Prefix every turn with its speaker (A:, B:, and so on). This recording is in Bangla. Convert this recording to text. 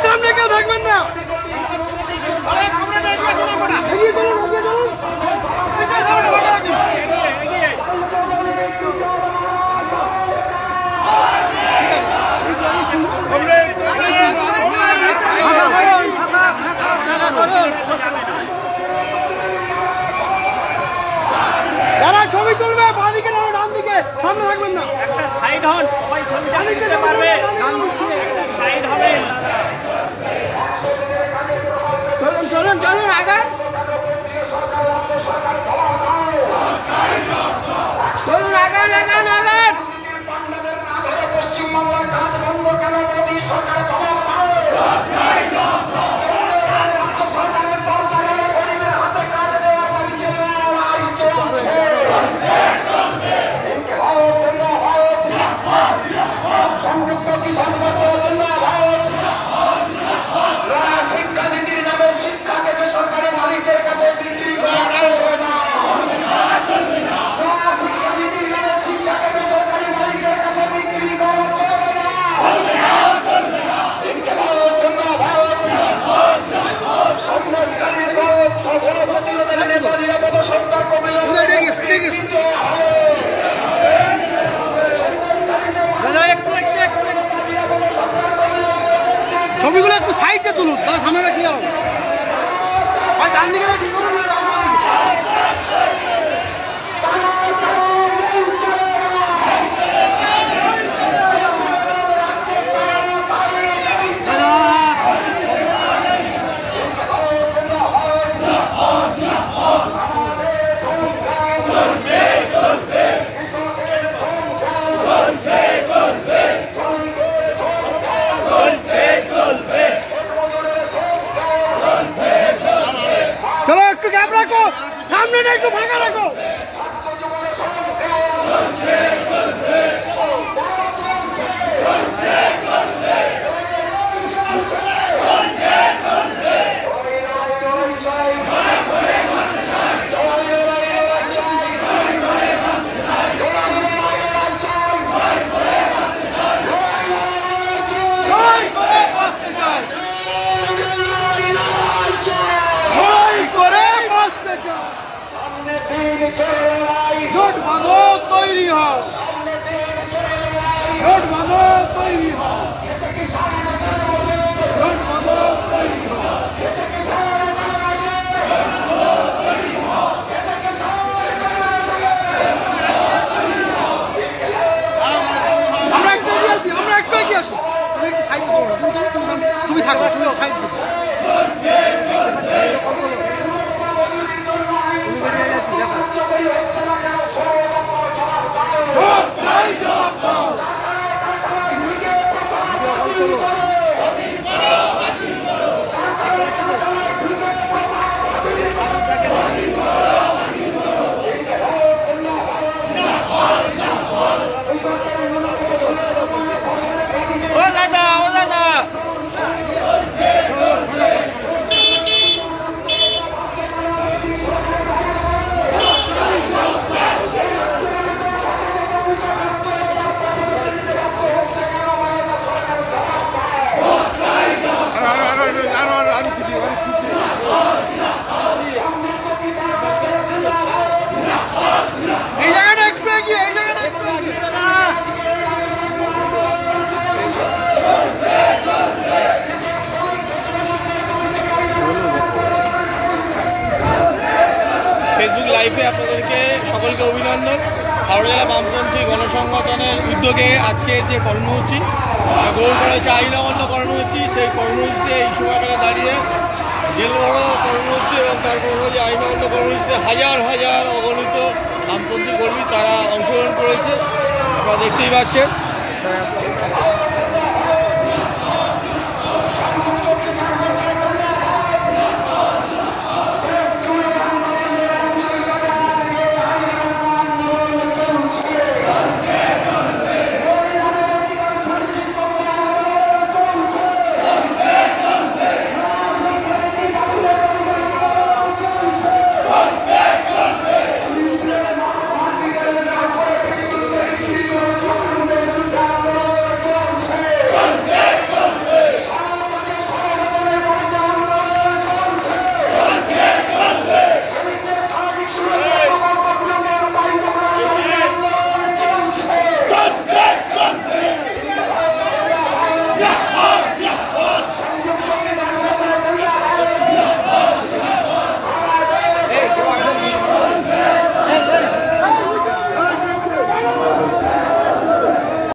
A: সামনে কেউ থাকবেন না। যারা ছবি তুলবে বাঁদিকে না ডান দিকে, সামনে থাকবেন না।
B: একটা সাইড হন, সবাই ছবি তুলতে পারবে। সাইড হবে।
A: চলুন চলুন আগে চলুন, আগে লাগান আগান। পশ্চিমবঙ্গের কাজ বন্ধ কেন মোদী সরকার জবাব দাও। সংযুক্ত কিষাণ মোর্চা জিন্দাবাদ। শিক্ষানীতির নামে শিক্ষাকে বেসরকারি মালিকদের কাছে বিক্রি করা চলবে না। শিক্ষানীতির নামে শিক্ষাকে বেসরকারি মালিকদের কাছে বিক্রি করা চলবে না। সন্ন্যাসকারীর ভোট সফল প্রতিরোধের নেতা নিরাপদ সত্তা কমিশন ছবিগুলো একটু সাইডে তুলুন, তাহলে সামনে রাখি যাও। ডান দিকে চলো
C: লাইফে আপনাদেরকে সকলকে অভিনন্দন। হাওড়া জেলা বামপন্থী গণসংগঠনের উদ্যোগে আজকের যে কর্মসূচি গ্রহণ করা হয়েছে, আইন অমান্য কর্মসূচি, সেই কর্মসূচিতে এই সময়কালে দাঁড়িয়ে জেল বড় কর্মসূচি এবং তারপর যে আইন অমান্য কর্মসূচিতে হাজার হাজার অগণিত বামপন্থী কর্মী তারা অংশগ্রহণ করেছে, আপনারা দেখতেই পাচ্ছেন।